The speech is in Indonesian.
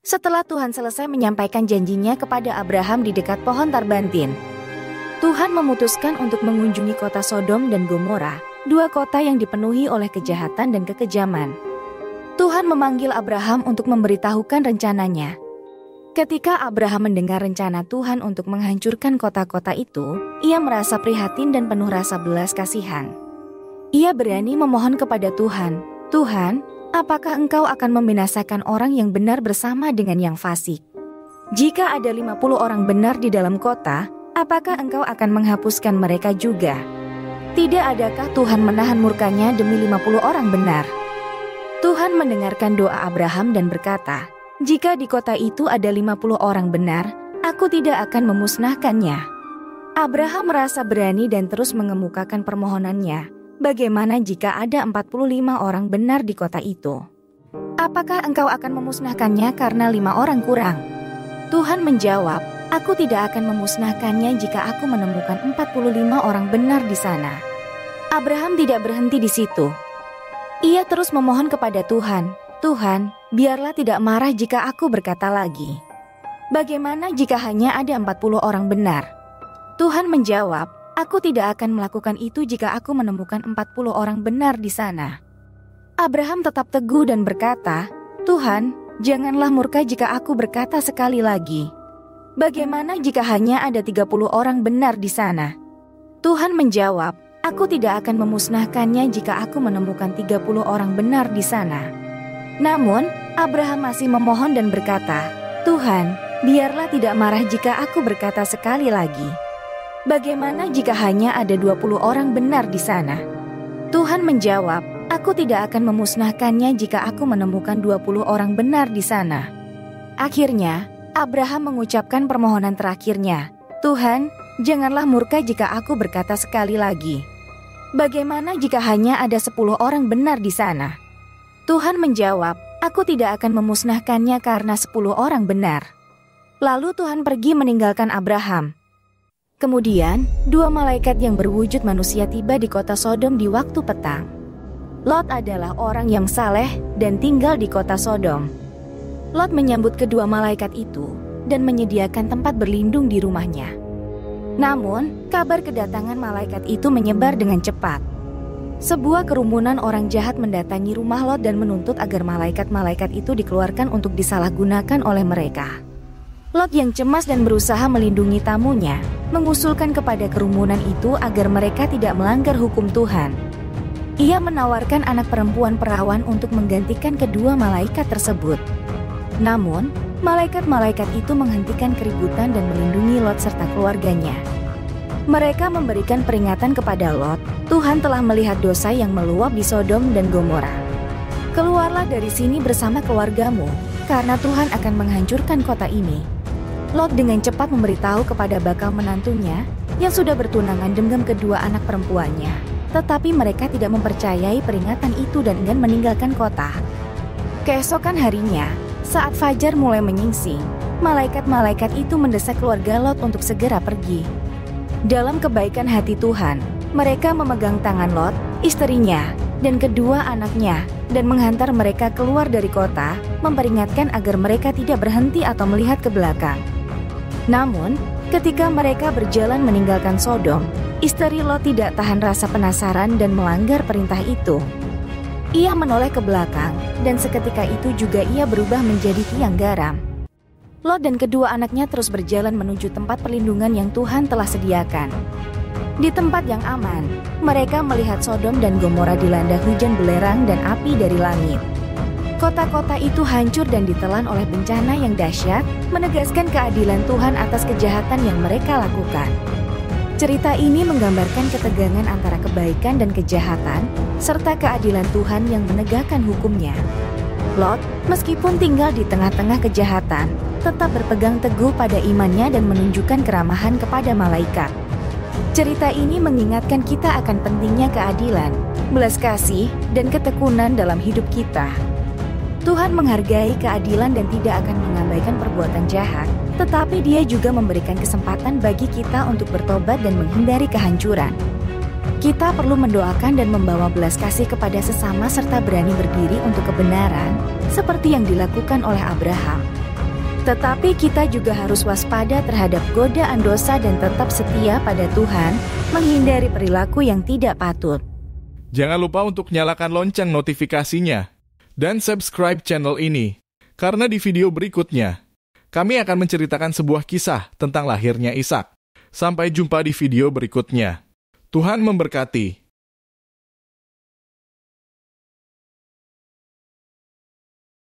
Setelah Tuhan selesai menyampaikan janjinya kepada Abraham di dekat pohon tarbantin, Tuhan memutuskan untuk mengunjungi kota Sodom dan Gomora, dua kota yang dipenuhi oleh kejahatan dan kekejaman. Tuhan memanggil Abraham untuk memberitahukan rencananya. Ketika Abraham mendengar rencana Tuhan untuk menghancurkan kota-kota itu, ia merasa prihatin dan penuh rasa belas kasihan. Ia berani memohon kepada Tuhan, "Tuhan, apakah Engkau akan membinasakan orang yang benar bersama dengan yang fasik? Jika ada 50 orang benar di dalam kota, apakah Engkau akan menghapuskan mereka juga? Tidak adakah Tuhan menahan murkanya demi 50 orang benar?" Tuhan mendengarkan doa Abraham dan berkata, "Jika di kota itu ada 50 orang benar, aku tidak akan memusnahkannya." Abraham merasa berani dan terus mengemukakan permohonannya. Bagaimana jika ada 45 orang benar di kota itu? Apakah engkau akan memusnahkannya karena 5 orang kurang? Tuhan menjawab, "Aku tidak akan memusnahkannya jika aku menemukan 45 orang benar di sana." Abraham tidak berhenti di situ. Ia terus memohon kepada Tuhan, "Tuhan, biarlah tidak marah jika aku berkata lagi. Bagaimana jika hanya ada 40 orang benar?" Tuhan menjawab, "Aku tidak akan melakukan itu jika aku menemukan 40 orang benar di sana." Abraham tetap teguh dan berkata, "Tuhan, janganlah murka jika aku berkata sekali lagi. Bagaimana jika hanya ada 30 orang benar di sana?" Tuhan menjawab, "Aku tidak akan memusnahkannya jika aku menemukan 30 orang benar di sana." Namun, Abraham masih memohon dan berkata, "Tuhan, biarlah tidak marah jika aku berkata sekali lagi. Bagaimana jika hanya ada 20 orang benar di sana?" Tuhan menjawab, "Aku tidak akan memusnahkannya jika aku menemukan 20 orang benar di sana." Akhirnya, Abraham mengucapkan permohonan terakhirnya, "Tuhan, janganlah murka jika aku berkata sekali lagi. Bagaimana jika hanya ada 10 orang benar di sana?" Tuhan menjawab, "Aku tidak akan memusnahkannya karena 10 orang benar." Lalu Tuhan pergi meninggalkan Abraham. Kemudian, 2 malaikat yang berwujud manusia tiba di kota Sodom di waktu petang. Lot adalah orang yang saleh dan tinggal di kota Sodom. Lot menyambut kedua malaikat itu dan menyediakan tempat berlindung di rumahnya. Namun, kabar kedatangan malaikat itu menyebar dengan cepat. Sebuah kerumunan orang jahat mendatangi rumah Lot dan menuntut agar malaikat-malaikat itu dikeluarkan untuk disalahgunakan oleh mereka. Lot yang cemas dan berusaha melindungi tamunya, mengusulkan kepada kerumunan itu agar mereka tidak melanggar hukum Tuhan. Ia menawarkan anak perempuan perawan untuk menggantikan kedua malaikat tersebut. Namun, malaikat-malaikat itu menghentikan keributan dan melindungi Lot serta keluarganya. Mereka memberikan peringatan kepada Lot, Tuhan telah melihat dosa yang meluap di Sodom dan Gomora. Keluarlah dari sini bersama keluargamu, karena Tuhan akan menghancurkan kota ini. Lot dengan cepat memberitahu kepada bakal menantunya yang sudah bertunangan dengan kedua anak perempuannya. Tetapi mereka tidak mempercayai peringatan itu dan enggan meninggalkan kota. Keesokan harinya, saat fajar mulai menyingsing, malaikat-malaikat itu mendesak keluarga Lot untuk segera pergi. Dalam kebaikan hati Tuhan, mereka memegang tangan Lot, istrinya, dan kedua anaknya, dan menghantar mereka keluar dari kota, memperingatkan agar mereka tidak berhenti atau melihat ke belakang. Namun, ketika mereka berjalan meninggalkan Sodom, istri Lot tidak tahan rasa penasaran dan melanggar perintah itu. Ia menoleh ke belakang, dan seketika itu juga ia berubah menjadi tiang garam. Lot dan kedua anaknya terus berjalan menuju tempat perlindungan yang Tuhan telah sediakan. Di tempat yang aman, mereka melihat Sodom dan Gomora dilanda hujan belerang dan api dari langit. Kota-kota itu hancur dan ditelan oleh bencana yang dahsyat, menegaskan keadilan Tuhan atas kejahatan yang mereka lakukan. Cerita ini menggambarkan ketegangan antara kebaikan dan kejahatan, serta keadilan Tuhan yang menegakkan hukumnya. Lot, meskipun tinggal di tengah-tengah kejahatan, tetap berpegang teguh pada imannya dan menunjukkan keramahan kepada malaikat. Cerita ini mengingatkan kita akan pentingnya keadilan, belas kasih, dan ketekunan dalam hidup kita. Tuhan menghargai keadilan dan tidak akan mengabaikan perbuatan jahat, tetapi Dia juga memberikan kesempatan bagi kita untuk bertobat dan menghindari kehancuran. Kita perlu mendoakan dan membawa belas kasih kepada sesama serta berani berdiri untuk kebenaran, seperti yang dilakukan oleh Abraham. Tetapi kita juga harus waspada terhadap godaan dosa dan tetap setia pada Tuhan, menghindari perilaku yang tidak patut. Jangan lupa untuk nyalakan lonceng notifikasinya dan subscribe channel ini, karena di video berikutnya kami akan menceritakan sebuah kisah tentang lahirnya Ishak. Sampai jumpa di video berikutnya. Tuhan memberkati.